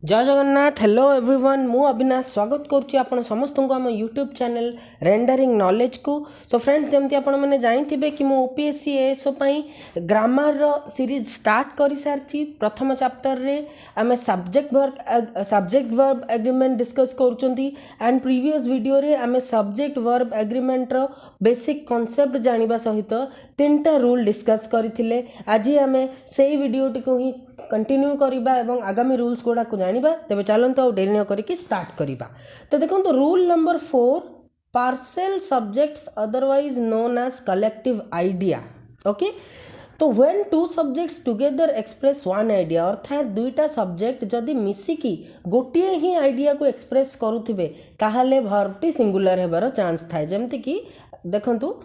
जय Jagannath. Hello everyone, मु अविनाश स्वागत करुच्ची आपण समस्त को आम यूट्यूब चैनल रेंडरिंग नॉलेज को। सो फ्रेंड्स, जमती आपण मैंने जानी कि मु OPSC ASO grammar series start कर सारी। प्रथम चैप्टर रे आम सब्जेक्ट वर्ब एग्रीमेंट डिस्कस करुँच एंड प्रीवियस वीडियो रे आम सब्जेक्ट वर्ब एग्रीमेंट रो बेसिक कॉन्सेप्ट जानिबा सहित 3टा रूल डिस्कस करथिले। आज आम से वीडियो को ही कंटिन्यू करबा एवं आगामी रूल्स गुड़ा को जानिबा। तेबे चलंतु आ डेरी न करिकि स्टार्ट करबा। तो देखंतु rule number 4, parcel subjects otherwise known as collective idea. Okay, तो when two subjects together express one idea, अर्थात दुईटा सब्जेक्ट जदि मिसिकी गोटे ही आइडिया को एक्सप्रेस करुथिबे ताहाले वर्बटी सिंगुलर हेबार चांस थाए। जेमति कि देखंतु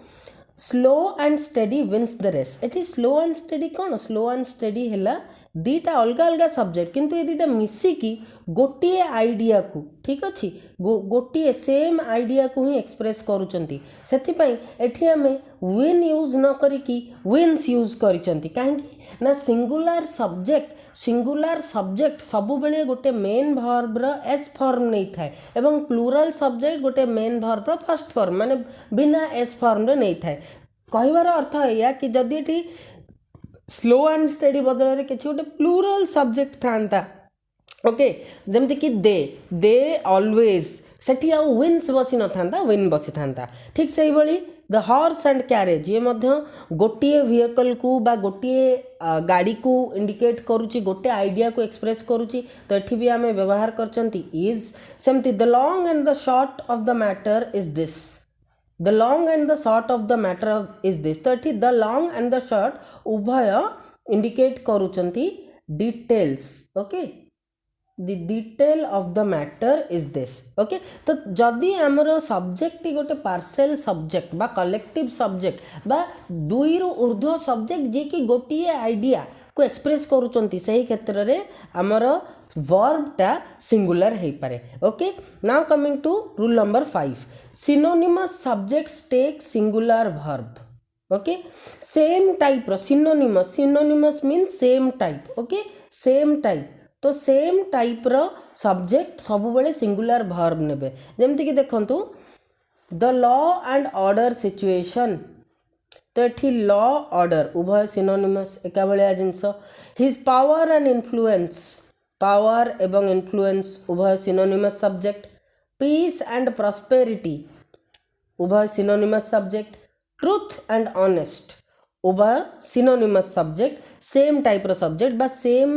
slow and steady wins the race. एठी स्लो एंड स्टेडी कौन? स्लो एंड स्टेडी हेला दीटा अलग अलग सब्जेक्ट, किंतु ये दीटा मिसिकी गोटे आइडिया को, ठीक अच्छे, गोटे सेम आइडिया को ही एक्सप्रेस करुचंती। सेथिपाई एठी आमे विन यूज न करिकी विन्स यूज करिचंती। काहेकि ना सिंगुलर सब्जेक्ट सबु बेले गोटे मेन वर्ब रो एस फॉर्म नहीं थाए एवं प्लूरल सब्जेक्ट गोटे मेन वर्ब रो फर्स्ट फॉर्म माने बिना एस फॉर्म रे नहीं थाए। कहिबार अर्थ या कि जदि एठी स्लो एंड स्टेडी बदल में किसी गोटे प्लूरल सब्जेक्ट था, ओके, जमती कि दे ऑलवेज, सेठी आउ विन्स बसी न था, विन बसी था। ठीक से ही भली द हॉर्स एंड कैरेज, ये मध्य गोटे व्हीकल को बा गोटे गाड़ी को इंडिकेट करुच्ची, गोटे आइडिया को एक्सप्रेस करुच्ची। तो एठी भी आमे व्यवहार करचंती इज। सेमती the long and the short of the matter is this. The long and the short of the matter is this। तो एठी the long and the short उभय इंडिकेट करुचंती details. Okay, the detail of the matter is this। Okay, तो जदि आमर subject गोटे parcel subject बा collective subject बा दुई रु ऊर्ध्व सब्जेक्ट जे कि गोटे आइडिया को एक्सप्रेस करुचंती, सही क्षेत्र रे आमर वर्बटा सिंगुलर हो पारे। Okay, now coming to rule number 5, synonymous subjects take singular verb। Okay, same type रो synonymous means same type। Okay, same type, तो सेम टाइप रो सब्जेक्ट सब बेले सिंगुलर वर्ब नेबे। जेमति कि देखंतु the law and order situation, तो एठी लॉ ऑर्डर उभय सिनोनिमस एका बेले जिंस। His power and influence, power एवं इन्फ्लुएंस उभय synonymous subject. Peace and prosperity उभय synonymous subject. Truth and honest उभय सिनोनिमस सब्जेक्ट, सेम टाइप रो सब्जेक्ट बा सेम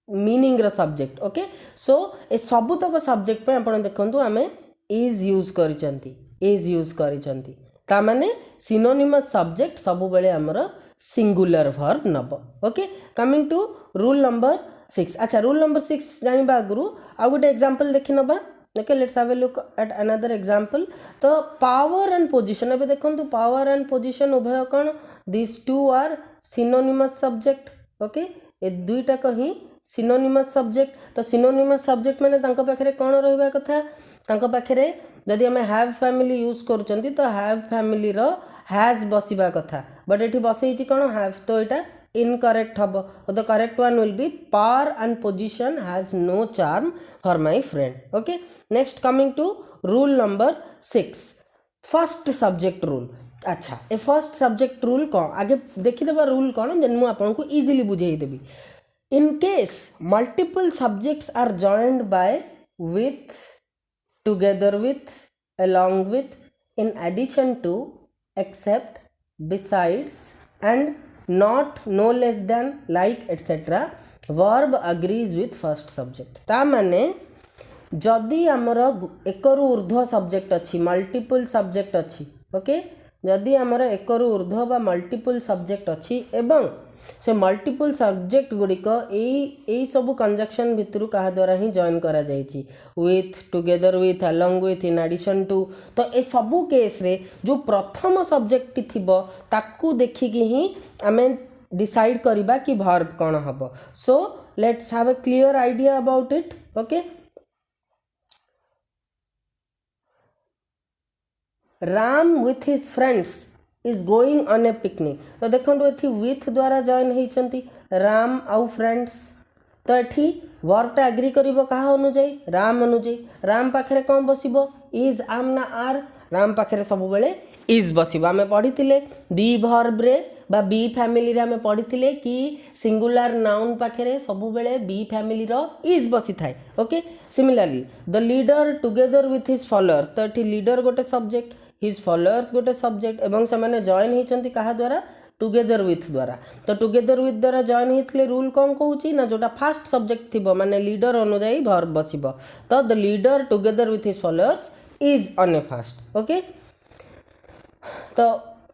मीनिंग रो सब्जेक्ट। ओके, सो ए सबुतक सब्जेक्ट पे आपण देखंतु आमे इज यूज करिचंती, ता माने सिनोनिमस सब्जेक्ट सबु बेले हमर सिंगुलर वर्ब नब। Okay, coming to rule number 6। अच्छा, रूल नंबर 6 जानिबा आगुरु आ गोटे एग्जांपल देखि नबा। Okay, let's have a look at another example. तो पावर एंड पोजीशन, एबे देखंतु पावर एंड पोजीशन उभय कोन? This two are synonymous subject. Okay, ए दुईटा कहीं सिनोनिमस सब्जेक्ट। तो सिनोनिमस सब्जेक्ट माने तांको पाखरे कोन रहबा कथा? तांको पाखरे जदि हमें हैव फैमिली यूज करूचंती तो हैव फैमिली रो हैज बसिबा कथा, बट एठी बसैछि कोन? हैव। तो एटा इनकरेक्ट हबो। The correct one will be power and position has no charm for my friend. Okay, next coming to rule number 6, first subject rule. अच्छा, ए फर्स्ट सब्जेक्ट रूल कौन आगे देखीदेबा। रूल कौन जेन मु आपन को इजीली बुझेई देबी। In case multiple subjects are joined by, with, together with, along with, in addition to, except, besides, and not, no less than, like, etc, verb agrees with first subject। ता माने जदि आमर एकरु ऊर्ध्व सब्जेक्ट अच्छी, multiple subject अच्छी। Okay, जदि आमर एकरु ऊर्ध्व बा मल्टीपल सब्जेक्ट अच्छी एवं से मल्टीपल सब्जेक्ट गुड़िक यही सब कंजक्शन भितर क्या द्वारा ही जॉइन करा जाइछि, with, together with, along with, in addition to. तो ए सबू केस रे जो प्रथम सब्जेक्ट थिबो ताकू देखिकी ही आमे डिसाइड करिबा कि वर्ब कोन हबो। So let's have a clear idea about it. Okay, Ram with his friends is going on A picnic. तो देखो ये विथ द्वारा जॉइन होती राम आउ फ्रेंड्स। तो ये वर्बटा एग्री करिवो कहा अनुଯାयी राम अनुଯାयी राम पाखरे कौन बसिबो इज आम ना आर राम पाखरे सब बेले इज बसिबो आमे पढ़िथिले बी वर्ब रे बा बी फैमिली रे आमे पढ़िथिले कि सिंगुलर नाउन पाखरे सब बेले बी फैमिली रो इज बसी थाए okay similarly the leader together with his followers तो ये लीडर गोटे सब्जेक्ट हिज फॉलोअर्स गोटे सब्जेक्ट एवं से माने जॉइन होइचंती कहा द्वारा टुगेदर विथ द्वारा तो टुगेदर विथ द्वारा जॉइन होते रूल कौन कहूँ ना जोटा फास्ट सब्जेक्ट थी माने लीडर अनुजाई वर्ब बसिबो तो the leader together with his followers is on A fast okay तो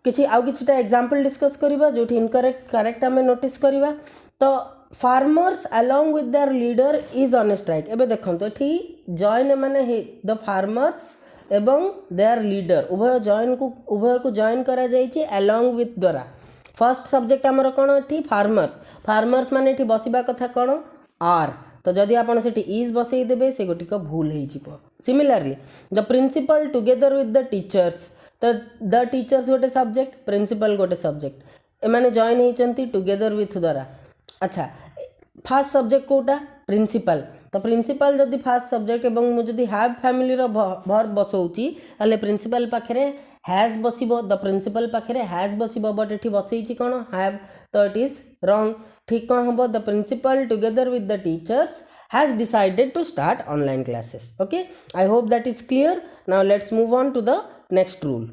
किसी आउ किछिटा एग्जांपल डिस्कस करिबा जोठी इनकरेक्ट करेक्ट हमें नोटिस करिबा तो farmers along with their leader is on A strike एबे देखंतो एठी जॉइन माने द फार्मर्स एवं देयर लीडर उभय को जॉइन करा जायछि अलोंग विथ द्वारा फर्स्ट सब्जेक्ट आमर कौन ये फार्मर्स माने ये बसवा कथा कौन आर तो जदि आप इज बसई देबे से गोटिक भूल हो similarly the principal together with the teachers तो द टीचर्स गोटे सब्जेक्ट प्रिंसिपल गोटे सब्जेक्ट एमाने जॉइन होती टुगेदर विथ द्वारा अच्छा फास्ट सब्जेक्ट कोटा प्रिंसिपल तो प्रिंसिपल जदि फास्ट सब्जेक्ट एवं मुझे हैव फैमिली वर्ब बसौची ताले प्रिंसिपल पाखरे हैज बसिबो द प्रिंसिपल पाखरे हैज बसिबो बट एठी बसैछि कोन हैव तो इट इज रॉन्ग ठीक कौन हम the principal together with the teachers has decided to start online classes okay I hope that is clear now let's move on to the next rule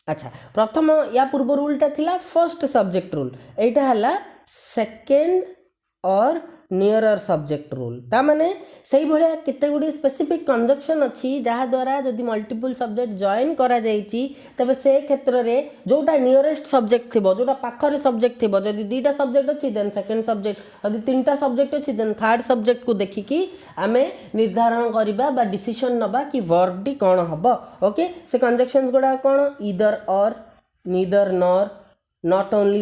अच्छा प्रथम या पूर्व रूलटा थिला फर्स्ट सब्जेक्ट रूल एटा हला second और नियरर सब्जेक्ट रूल ता माने सही भलिया केते गुडी स्पेसिफिक कंजक्शन अछि जहा द्वारा जदि मल्टीपल सब्जेक्ट जॉइन करा जाईची तबे से क्षेत्र रे जोटा नियरेस्ट सब्जेक्ट थिबो जोटा पाखरे सब्जेक्ट थिबो जदि दुईटा सब्जेक्ट अछि देन सेकंड सब्जेक्ट यदि तीनटा सब्जेक्ट अछि देन थर्ड सब्जेक्ट को देखिकी आमे निर्धारण करिबा बा डिसीजन नबा कि वर्ब डी कोन हबो ओके से कंजक्शंस गुडा कोन ईदर और neither nor not only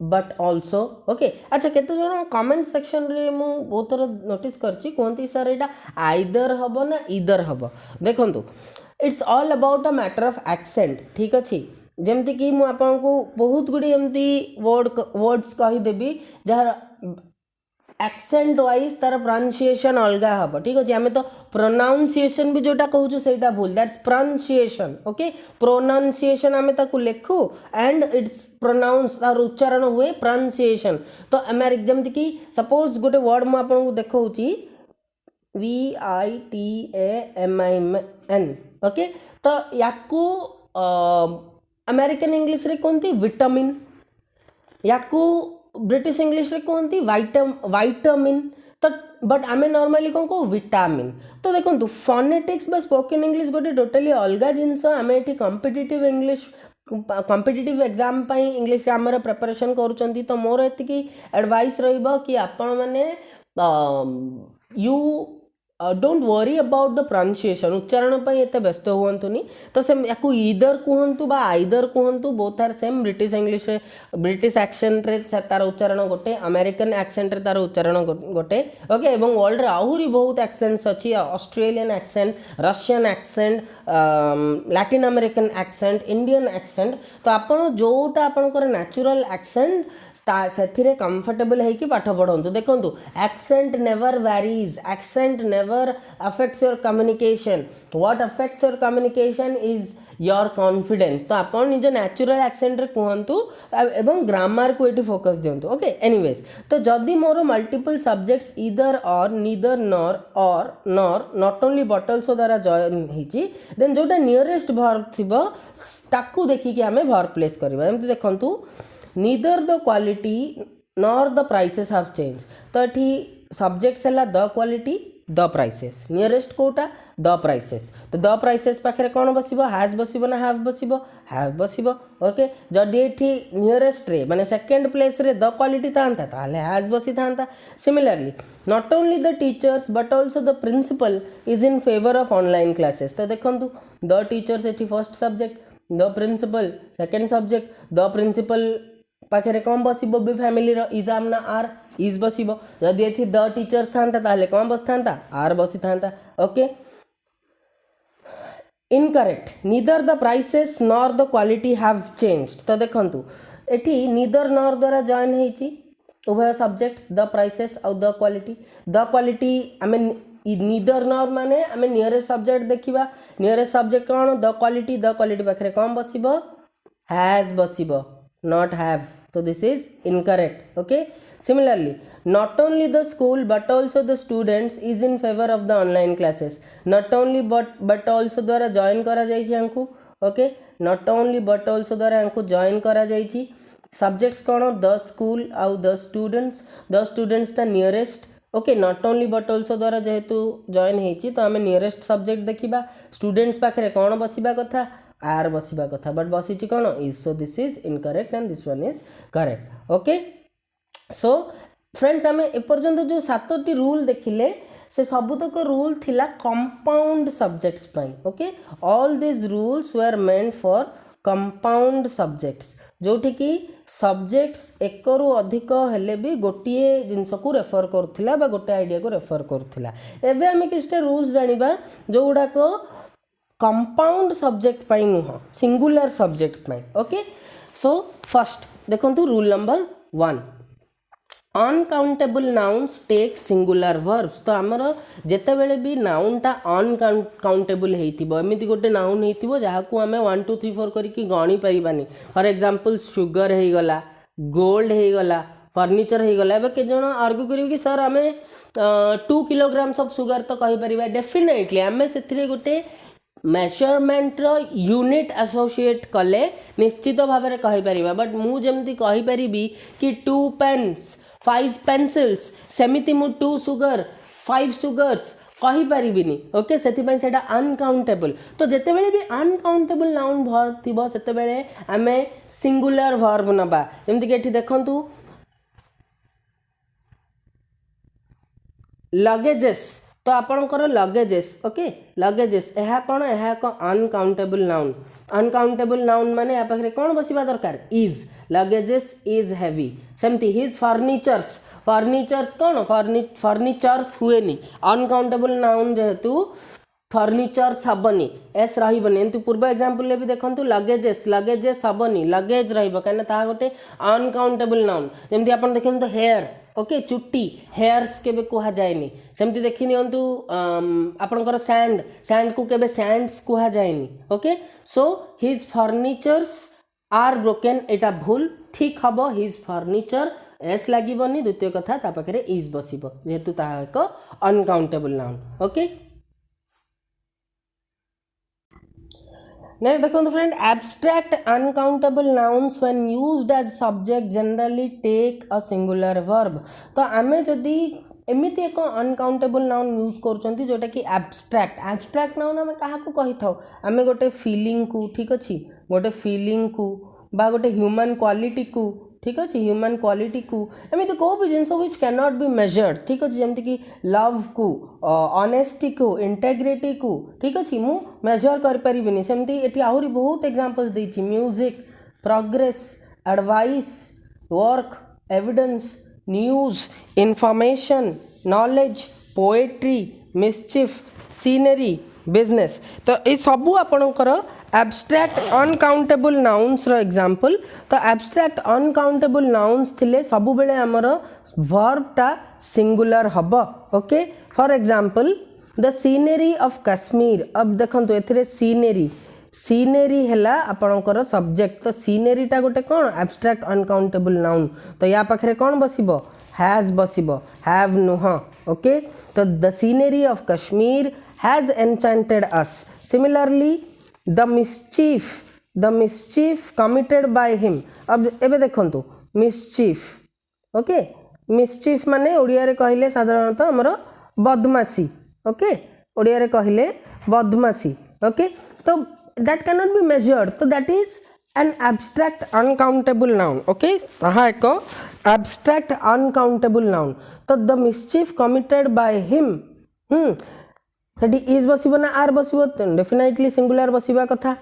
but also okay अच्छा केते जन कमेंट सेक्शन रे मु बहुत थोड़ा नोटिस करछि कोंती सर एटा आइदर हबो ना ईदर हबो देखंतु it's all about a matter of accent ठीक अछि जेमति कि मु आपन को बहुत गुडी एमती वर्ड्स कहि देबी जहार एक्सेंट वाइज तार प्रोनाउंसिएशन अलगा हम ठीक अच्छे आम तो प्रोनाउंसिएशन भी जोटा कहूँ सेटा भूल दैट्स प्रोनाउंसिएशन ओके प्रोनाउंसिएशन आम लिखू एंड इट्स प्रोनाउंस तार उच्चारण हुए प्रोनाउंसिएशन तो अमेरिक जमती कि सपोज गोटे वर्ड मु आपको देखौची VITAMIN ओके तो याकू अमेरिकन इंग्लिश रे कहते विटामिन याकू ब्रिटिश इंग्लिश रे कहते वाइटामिन तो बट आम नॉर्मली कौन कहू विटामिन तो देखो फोनेटिक्स बा स्पोकन इंग्लिश गोटे टोटली अलग जिनस आम ये competitive English competitive exam English grammar preparation करुँच तो मोर एति एडवाइस रहिबो कि आपण माने you don't worry about the pronunciation उच्चारण एते व्यस्त हुंतुनी तो से याकू ईदर कहतु बा आइदर कहतु both are same British English रे ब्रिटिश एक्सेंट रे तार उच्चारण गोटे अमेरिकन एक्सेंट रे तार उच्चारण गोटे ओके एवं वर्ल्ड रे आहुरी बहुत एक्सेंट्स अछि Australian accent Russian accent Latin American accent Indian accent तो आपण जोटा आपनकर नेचुरल एक्सेंट से कंफर्टेबल है कि पाठ पढ़ु देखो accent never varies accent never affects your communication what affects your communication is your confidence तो आप निज नेचुरल एक्सेंट रे कहतु एवं ग्रामर को ये फोकस दिंतु ओके एनीवेज तो जदि मोर मल्टीपल सब्जेक्ट्स ईदर और नीदर नॉर और nor not only but also द्वारा जॉइन होती देन जोटा नियरेस्ट वर्ब थिबो ताकू देखिकी आमे वर्ब प्लेस करबा एमति देखंतु neither the quality nor the prices have changed तो ये सब्जेक्ट्स है the quality the prices nearest कोटा द प्राइसेस तो द प्राइसेस पाखे कौन बसिबो हैज बसिबो ना हैव बसिबो ओके जदि ये नियरेस्ट रे माने सेकंड प्लेस रे द क्वालिटी थांता ताले हैज बसी थांता similarly not only the teachers but also the principal is in favour of online classes तो देखंतु द टीचर्स एठी first subject the principal second subject the principal पाखे कौन बसिबो बी फैमिली रो इज आम ना आर इज बसिबो जदि एथि द टीचर्स थांता ताले कौन बस थांता आर बसी थांता okay incorrect neither the prices nor the quality have changed तो देखंतु एठी नीदर नॉर द्वारा जॉइन हेची उभय सब्जेक्ट्स द प्राइसेस और द क्वालिटी आम निदर नर माने आम नियरेस्ट सब्जेक्ट देखा नियरेस्ट सब्जेक्ट कौन द क्वालिटी पाखे कौन बसिबो हैज बसिबो not have so this is incorrect okay similarly not only the school but also the students is in favor of the online classes not only but also द्वारा join करा जाइछि हमकु okay not only but also द्वारा हमकु join करा जाइछि subjects कौन the school और the students ता nearest okay not only but also द्वारा जेहेतु जॉइन होती तो आम नियरेस्ट सब्जेक्ट देखा स्टूडेंट्स पाखे कौन बसवा कथा आर बसवा कथा बट बसी कौन is so this is incorrect and this one is correct okay so friends आम एपर्यंत जो 7टी रूल देखिले से सबुतक रूल थिला कंपाउंड सब्जेक्ट्स पाई okay all this rules were meant for compound subjects जोठी कि सब्जेक्ट्स एक रु अधिक हेले भी गोटे जिनस को रेफर करुला बा गोटे आइडिया को रेफर करुला एबे आमे किछटा रूल्स जानिबा जो गुडाक कंपाउंड सब्जेक्ट पाई नुह सिंगुलर सब्जेक्ट पाई ओके सो फर्स्ट देखंतु rule number 1 uncountable nouns take singular verbs तो आमर जेते बेले भी नाउनटा अनकाउंटेबल हेतिबो एमिति गोटे नाउन हेतिबो जहा को हमें 1 2 3 4 करिकी गणी परिबानी फॉर एग्जांपल शुगर हे गला गोल्ड हे गला फर्नीचर हे गला एबे के जण आर्ग्यू करियो कि सर हमें 2 किलोग्राम्स ऑफ शुगर तो कहि परिबा डेफिनेटली हमें सेथिरे गोटे मेजरमेंट रो यूनिट एसोसिएट कले निश्चित भाव में कहि परिबा बट मु जेमति कहि परिबी कि 2 पेन्स 5 पेंसिल्स सेमिति मु 2 सुगर 5 सुगर्स कहि परिबिनी ओके सेति पय सेटा अनकाउंटेबल तो जेते बेले भी अनकाउंटेबल नाउन वर्ब थिबो सेते बेले हमें सिंगुलर वर्ब नबा जेमति कि एठी देखंतु लगेजेस तो आपणकर लगेजेस ओके लगेजेस यह कौन यह एक अनकाउंटेबल नाउन माने या पाखरे कौन बसिबा दरकार इज लगेजेस इज हेवी सेमती हिज फर्नीचर्स कौन फर्नीचर्स हुए नी अनकाउंटेबल नाउन जेहेतु फर्नीचर्स हबनी एस रहिबनी एंतु पूर्व एग्जांपल भी देखंतु लगेजेस हबनी लगेज रहिबो काना ता गोटे अनकाउंटेबल नाउन जेमती आपण देखंतु हेयर ओके चुट्टी हेयर्स केबे कुहा जायनी सेमती देखि नियंतु आपनकर सैंड को केबे सैंड्स कुहा जायनी okay so his furnitures are broken एटा भूल ठीक हबो हिज फर्नीचर एस लागिबनी द्वितीय कथा ता पाखरे इज बसिबो जेहेतु ता एक अनकाउंटेबल नाउन ओके नेक्स्ट देखो friend abstract uncountable nouns when used as subject generally take a singular verb तो आमे जदि एमिति एक अनकाउंटेबल नाउन यूज करचंती जोटा कि एब्स्ट्रैक्ट नाउन आमे काहा को कहि थाउ आमे गोटे फीलिंग को ठीक अछि गोटे फीलिंग को बा गोटे ह्यूमन क्वालिटी को ठीक अच्छे ह्यूमन क्वालिटी को एमती कौ भी जिनस which can not be measured ठीक अच्छे जमती कि लव को ऑनेस्टी को इंटेग्रिटी को ठीक अच्छे मु मेजर कर परिबिनी सेमती एठी आहुरी बहुत एग्जांपल्स देछि music progress advice work evidence news information knowledge poetry mischief scenery business तो ये सबू आपणकर एब्स्ट्रैक्ट अनकाउंटेबल नाउन्स रो एग्जांपल तो एब्स्ट्रैक्ट अनकाउंटेबल नाउन्स थिले सबु बेले हमर वर्ब टा सिंगुलर हबो okay for example the scenery of Kashmir अब देखंतु एथिरे सीनरी हैला आपणकर सब्जेक्ट तो सीनरी टा गोटे कोन एब्स्ट्रैक्ट अनकाउंटेबल नाउन तो या पाखरे कोन बसिबो हैज बसिबो हैव नुह ओके तो the scenery of Kashmir has enchanted us similarly the mischief committed by him अब एबे देखंतु mischief ओके mischief माने ओडिया रे कहिले साधारणतः हमर बदमाशी ओके ओडिया रे कहिले बदमाशी ओके तो that cannot be measured तो that is an abstract uncountable noun okay ताहा एक abstract uncountable noun तो the mischief committed by him सेठी इज बसिबो ना आर बसिबो डेफिनेटली सिंगुलर बसिबा कथा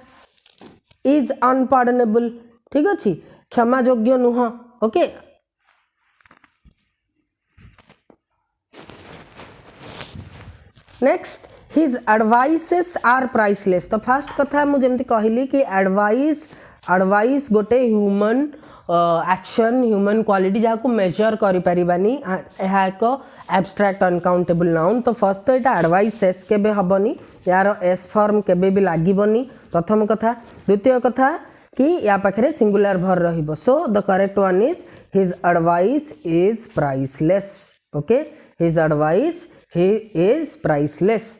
इज अनपार्डनेबल ठीक अछि क्षमा योग्य नुह okay next his advices are priceless तो फर्स्ट कथा मु जेमति कहली कि एडवाइस गोटे ह्यूमन एक्शन ह्यूमन क्वालिटी जहाँ को मेजर करिपारिबानी यह एक एब्स्ट्रैक्ट अनकाउंटेबल नाउन। तो फर्स्ट तो यहाँ एडवाइस एस केबे हबनी, यार एस फॉर्म केबे भी लागीबनी प्रथम कथा। द्वितीय कथा कि या पाखरे सिंगुलर भर रहिबो। So the correct one is his advice is priceless. Okay, his advice he is priceless.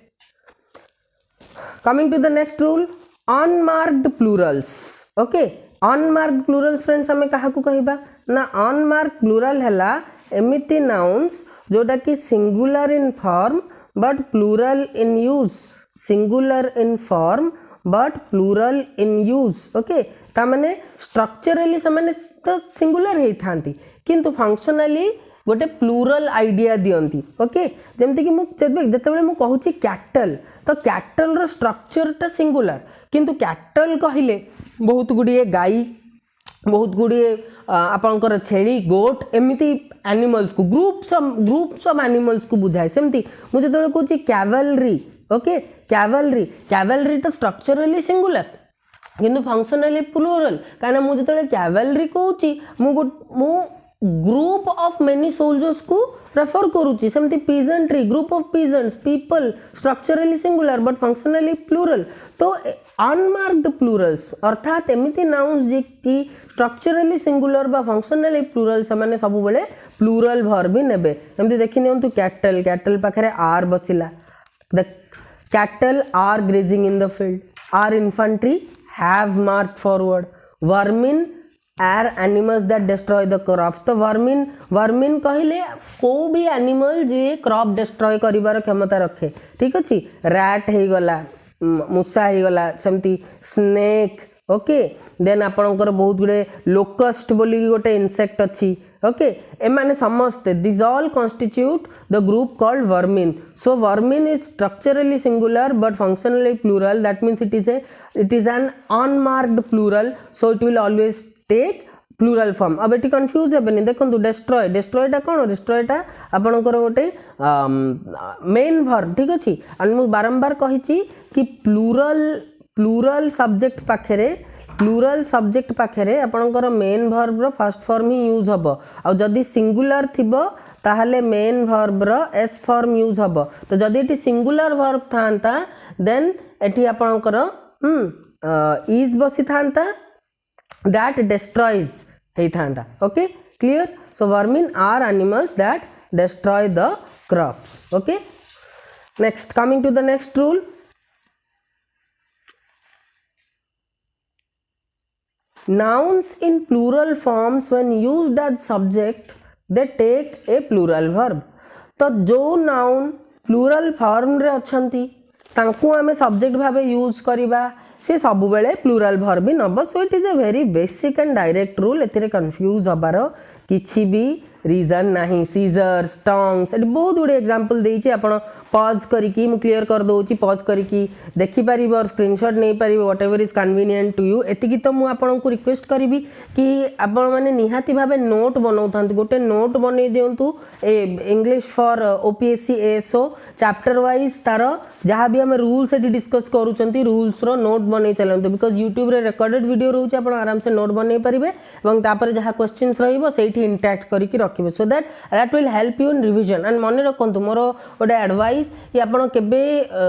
Coming to the next rule, unmarked plurals. Okay, unmarked plurals friends हमें कहा को कहिबा ना unmarked plural हैला एमिति nouns जोटा कि singular in form but plural in use, singular in form but plural in use. Okay, ता माने structurally समाने तो singular ही थांती किंतु functionally गोटे प्लूरल आइडिया दियंती। ओके, जेमती कि जितेबाला मुझे कहूँ कैटल, तो कैटल रो स्ट्रक्चरटा सिंगुलर किंतु कैटल कहले बहुत गुड़िए गाई, बहुत गुड़िए आपणकर छेली गोट एमती एनिमल्स को ग्रुप्स ऑफ एनिमल्स को बुझाए। सेमती मुझे जो कहूँ कैवलरी। ओके, कैवलरी तो स्ट्रक्चरली सिंगुलर किंतु फंक्शनली प्लूरल, कहीं मुझे जो कैवलरी कहूँ ग्रुप ऑफ मेनी सोल्जर्स को रेफर करूची। सेमती peasantry group of peasants people structurally singular but functionally plural. तो अनमार्क्ड प्लूरल्स अर्थात एमिति नाउन्स जे कि स्ट्रक्चरली सिंगुलर बा फंक्शनली प्लूरल से सब बेले प्लूरल वर्ब नेबे। एमती देखि नियंतु कैटल, कैटल पाखरे आर बसिला, the cattle are grazing in the field, are infantry have marched forward, vermin are animals that destroy the crops. तो वर्मिन कहले को भी एनिमल जे क्रॉप डिस्ट्रॉय करिवार क्षमता रखे। ठीक अच्छे, रैट हो गला, मूषा हो गला, सेमती स्नेक। ओके, देन आपणकर बहुत गुड़े लोकस्ट बोली गोटे इनसेक्ट अच्छी। ओके, एमाने समस्ते this all constitute the group called vermin. So vermin is structurally singular but functionally plural, that means it is an unmarked plural, so it will always take plural form. अब ये confuse हेनी देखो destroy, डिस्ट्रॉयटा कौन, डिस्ट्रॉयटा आपणकर गोटे main verb. ठीक अच्छे, and मुझे बारंबार कही कि प्लूरल सब्जेक्ट पाखे आपणकर मेन वर्ब रो फर्स्ट फॉर्म ही यूज हम। आ जदि सिंगुलर थिबो ताहले मेन वर्ब रो एस फॉर्म यूज हम। तो जदि एटी सिंगुलर वर्ब थांता देन एटी आपणकर इज बसी थांता that destroys hey thanda। okay, clear? So vermin are animals that destroy the crops। okay, next coming to the next rule, nouns in plural forms when used as subject they take a plural verb। तो जो noun plural form रे अच्छंती तांकु आमे subject भावे use करिबा से सब बेले plural verb ही नब। So it is a very basic and direct rule, एथिरे कंफ्यूज हबार किछि भी रीजन नहीं। सीजर्स, टंग्स, एट बहुत गुड़े एग्जांपल देइछि, आपण पॉज करिकी मु क्लियर कर दोछि, पॉज करिकी देखि पारिबो और स्क्रीनशॉट नै पारिबो, whatever is convenient to you. एतिकी तो मु आपण को रिक्वेस्ट करिवि कि आपण माने निहाती भाबे नोट बनाउथांतु, गोटे नोट बनै दियंतु ए English for OPSC ASO chapter wise तार जहाँ भी आम रूल्स ये डिस्कस करूँ रूल्स रो नोट बन चलते, बिकज यूट्यूब रे रिकॉर्डेड वीडियो रोचे आप आराम से नोट बन पारे और तापर जहाँ क्वेश्चंस रही इंटैक्ट करके रखिए, so that will help you in revision. And मन रखु मोर गोटे एडवाइस कि आप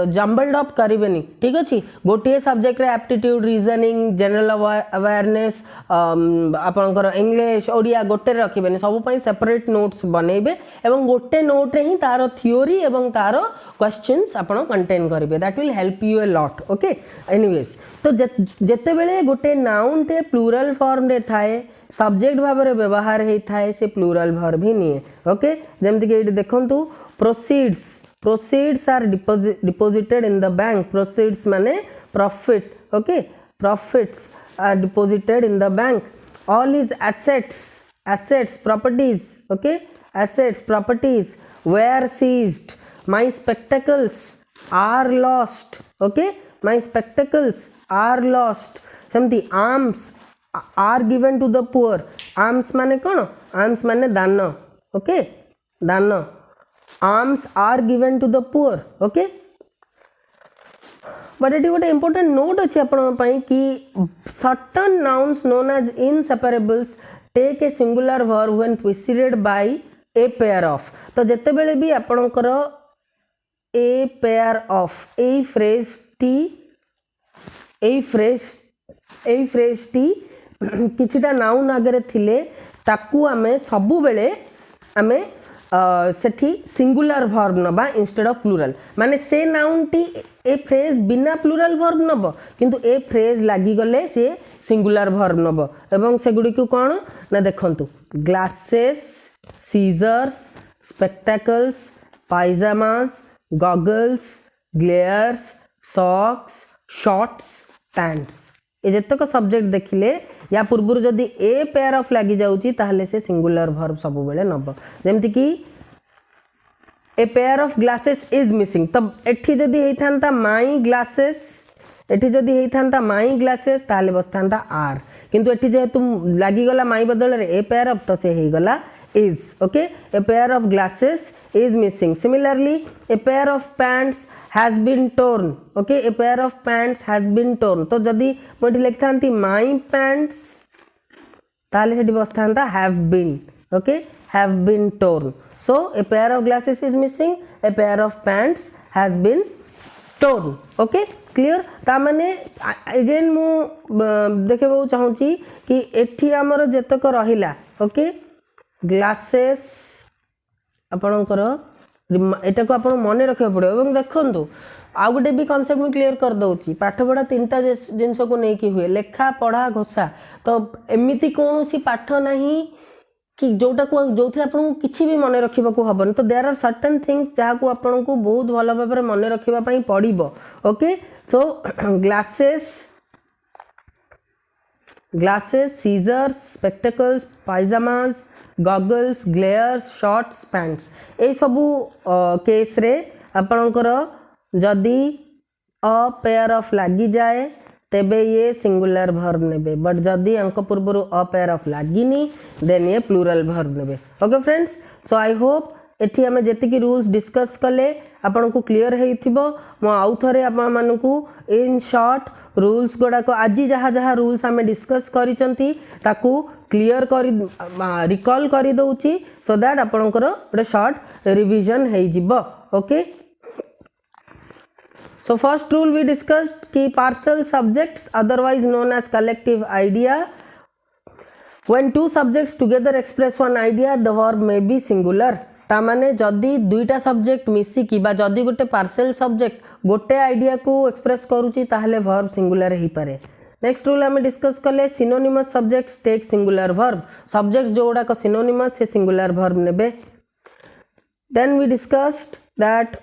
जम्बल्ड अप करेंगे। ठीक अच्छे, गोटे subject aptitude, reasoning, general awareness, आपंकर इंग्लिश, ओडिया गोटे रखिए, सबुपाई सेपरेट नोट्स बनइबे और गोटे नोट्रे ही तार थियोरी और तार क्वेश्चंस आप कंटेन करेंगे, that will help U a lot. Okay, anyways तो जेते बेले गोटे नाउन टे प्लूरल फॉर्म रे थाए सब्जेक्ट भाव में व्यवहार होता है से प्लूरल वर्ब ही निए। ओके, जमती कि ये देखंतु proceeds are deposited in the bank, proceeds माने profit. Okay, profits are deposited in the bank, all is assets properties। okay, assets properties were seized, my spectacles are lost। okay, my spectacles are lost। सेमती arms are given to the poor, arms माने कौन, arms माने दान। okay, दान, arms are given to the poor। okay, but ये गोटे important note अच्छे आपण कि certain nouns known as inseparables take a singular verb when preceded by a pair of. तो जेते बेले भी आपणकर a pair of a phrase टी किछिटा नाउन आगे थिले ताकू आमे सबु बेले आमे सेठी सिंगुलर वर्ब नबा इंस्टेड ऑफ प्लूरल। माने से नाउन टी ए फ्रेज बिना प्लूरल वर्ब नब किंतु ए फ्रेज लागी गले से सिंगुलर वर्ब नब एवं से गुडी को कोन ना देखंतु glasses, scissors, spectacles, pyjamas, goggles, glares, socks, shorts, pants. ये जतक सब्जेक्ट देखिले या पूर्व जदि ए पेयर ऑफ लगी जाउची ताहले से सिंगुलर वर्ब सब बेले नब। जेमति कि ए pair of glasses is missing, तब एठी जदि हेइथांता माई ग्लासेस, एठी जदि हेइथांता माई ग्लासेस ताहले बसथांता आर, किंतु एठी जेहेतु लागी गला माई बदल रे ए पेयर ऑफ तो से हेइ गला is. Okay, A pair of glasses is missing. Similarly, a pair of pants has been torn. Okay, a pair of pants has been torn. तो जदि मोटी लिखतांती my pants ताले सेठी बसतांता have been. Okay, have been torn. So a pair of glasses is missing. A pair of pants has been torn. Okay, clear? ता माने again मु देखबो चाहूची कि एठी हमर जेतक रहिला ओके ग्लासेस आपणकर एटा को आपण मन रखा पड़ो। और देखो आउ गोटे भी कनसेप्ट मुझे क्लीयर कर दूसरी पाठ पढ़ा तीनटा जिनस को लेकिन हुए लेखा पढ़ा घोषा। तो एमती कौन सी पाठ ना कि जोटा को जो थे आपको किसी भी मन रखा हेनी। तो देयर आर सर्टेन थिंग्स जहाँ को आपन को बहुत भल भाव मन रखापी पड़ो। Okay, so glasses, scissors, spectacles, pyjamas, goggles, glares, shorts, pants ए सबू केस रे आपणकर जदि अ पेयर ऑफ लगी जाए तेबे ये सिंगुलर वर्ब नेबे, बट जदि अंक पूर्व अ पेयर ऑफ लगिनी देन ये प्लूरल वर्ब नेबे। Okay friends, so I hope एठी हमें जेतिकी रूल्स डिस्कस कले आपन को क्लियर हेइथिबो। मो आउ थरे आपन मानकू इन शॉर्ट रूल्स गुड़ाक आज जहाँ जहाँ रूल्स आम डिस्कस करिसंती ताकू क्लियर करी रिकॉल करी दउची सो दैट आपनकर गोटे शॉर्ट रिवीजन हेइ जिवो। Okay, so first rule we discussed कि parcel subjects otherwise known as collective idea when two subjects together express one idea the verb may be singular. ता माने जदि दुईटा सब्जेक्ट मिसिकी बा जदि गोटे पार्सल सब्जेक्ट गोटे आइडिया को एक्सप्रेस करूची ताहले वर्ब सिंगुलर ही पारे। नेक्स्ट रूल आम डिस्कस कले synonymous subjects take singular verb, subjects जो गुड़ाक सिनोनिमस से सिंगुलर वर्ब नेबे। Then we discussed that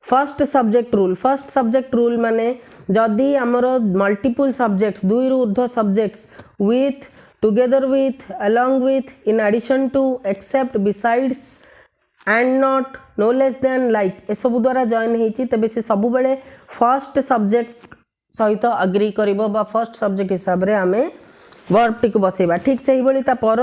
first subject rule माने जदि आमर मल्टीपल सब्जेक्ट्स दुई रु ऊर्ध्व subjects with together with along with in addition to except besides and not no less than like ए सब द्वारा जॉइन होती तेज से सब बेले फर्स्ट सब्जेक्ट सहित अग्री करिबो बा फर्स्ट सब्जेक्ट हिसाब रे आमे वर्ब टी को बसेबा। ठीक से ही बड़ी ता पर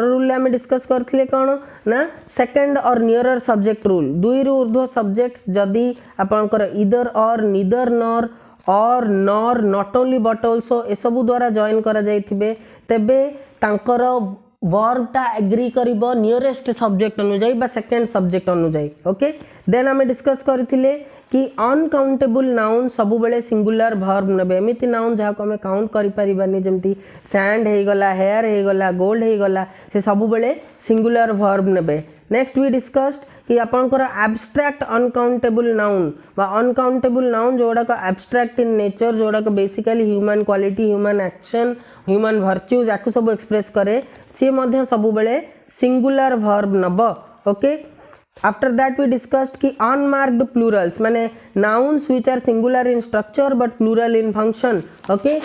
रूल आम डिस्कस करथिले कोन ना सेकंड और नियरर सब्जेक्ट रूल। दुई रु ऊर्ध्व सब्जेक्ट्स जदि आपनकर ईदर और नीदर नॉर और nor not only but also a सब द्वारा जॉइन करा जाइथिबे तेबे तांकर वर्ब टा एग्री करिबो नियरेस्ट सब्जेक्ट अनुजाई बा सेकंड सब्जेक्ट अनुजाई। ओके, देन आम डिस्कस करथिले कि अनकाउंटेबल नाउन सब बेले सिंगुलर वर्ब नेबे। एमिति नाउन जहाँ को आम काउंट करि परिबानी जेमति सैंड हे गला, हेयर हे गला, गोल्ड हे गला से सब बेले सिंगुलर वर्ब नेबे। नेक्स्ट वी डिस्कस्ड कि आपनकर एब्स्ट्रैक्ट अनकाउंटेबल नाउन बा अनकाउंटेबल नाउन जोड़ाक एब्स्ट्रैक्ट इन नेचर जोड़ाक basically human quality, human action, human virtues याकू सब एक्सप्रेस करे सी मध्य सब बेले सिंगुलर वर्ब नब। Okay, after that we discussed कि अनमार्क्ड प्लूरल्स माने nouns which are singular in structure but plural in function. Okay,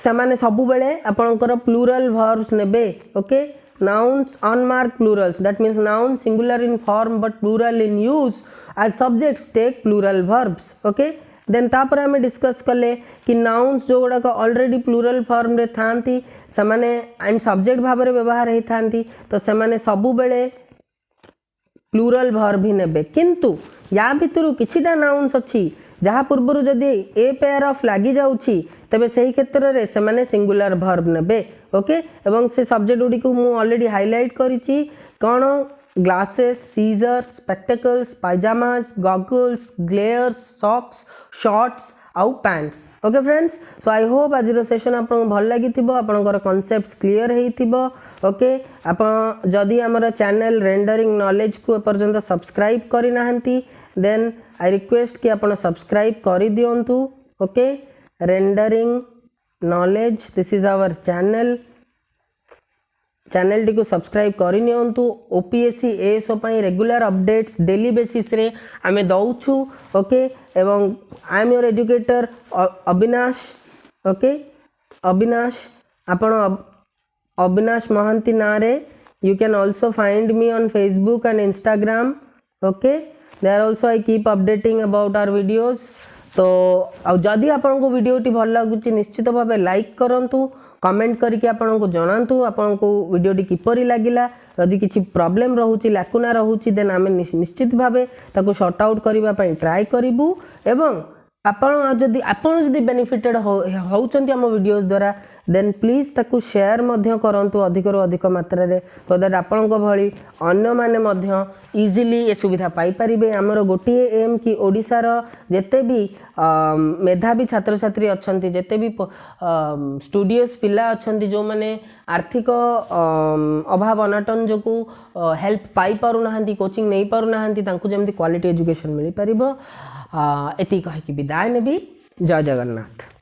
सेमाने सब बेले आपनकर प्लूरल वर्ब्स नेबे। Okay, nouns unmarked plurals that means noun singular in form but plural in use as subjects take plural verbs. Okay, then तापर हमें discuss कले कि nouns जो गुड़ाक ऑलरेडी प्लूरल फॉर्म रे थांती सेमाने एंड सब्जेक्ट भाव रे व्यवहार ही थांती तो सेमाने सबु बेले प्लूरल वर्ब ही नेबे। किंतु या भितरु किछिटा नाउन्स अछि जहाँ पूर्व जदि ए पेयर ऑफ लगी जाउछि तेबे सही क्षेत्र रे से माने सिंगुलर वर्ब नेबे ओके एवं से सब्जेक्ट गुडी को मु ऑलरेडी हाईलाइट करिछि कोन glasses scissors spectacles pyjamas goggles glares socks shorts आउ pants okay friends so I hope आज सेशन आपको भल लगी आपनकर कॉन्सेप्ट्स क्लियर हेइथिबो ओके आपण जदि हमर चैनल रेंडरिंग नॉलेज को एपर्यंत सब्सक्राइब करि नाहंती देन आई रिक्वेस्ट कि आपण सब्सक्राइब करि दियंतु okay rendering knowledge this is our channel टी को सब्सक्राइब करि नियंतु ओपीएससी एएसओ पई रेगुलर अपडेट्स डेली बेसिस रे आमे दउछु ओके एवं I am your educator Avinash okay Avinash आपण अविनाश महांती नारे you can also find me on Facebook and Instagram okay there also I keep updating about our videos तो जदि आपन को वीडियो टी भल लागुची निश्चित भाबे लाइक करंतु कमेंट करके आपन को जणांतु आपन को वीडियो टी किपरि लागिला यदि किछि प्रॉब्लम रहउची लाकुना रहउची देन आमे निश्चित भाबे ताको सॉर्ट आउट करबा पई ट्राई करिवु एवं आपन जदि बेनिफिटेड होउचंती हम वीडियोस द्वारा देन प्लीज ताकू शेयर मध्य करंतु अधिक रु अधिक मात्रा रे तो दैट आपन को भली अन्य माने मध्य इजीली ए सुविधा पाई परिबे हमरो गोटिए एम कि ओडिसा रो जेते भी मेधावी छात्र छात्री अछंती जेते भी स्टूडियोस पिला अछंती जो माने आर्थिक अभाव अनाटन जो को हेल्प पाई पारु नाहंती कोचिंग नै पारु नाहंती तांकु जेमति क्वालिटी एजुकेशन मिली परिबो एति कहि कि विदाय नेबी जय जगन्नाथ।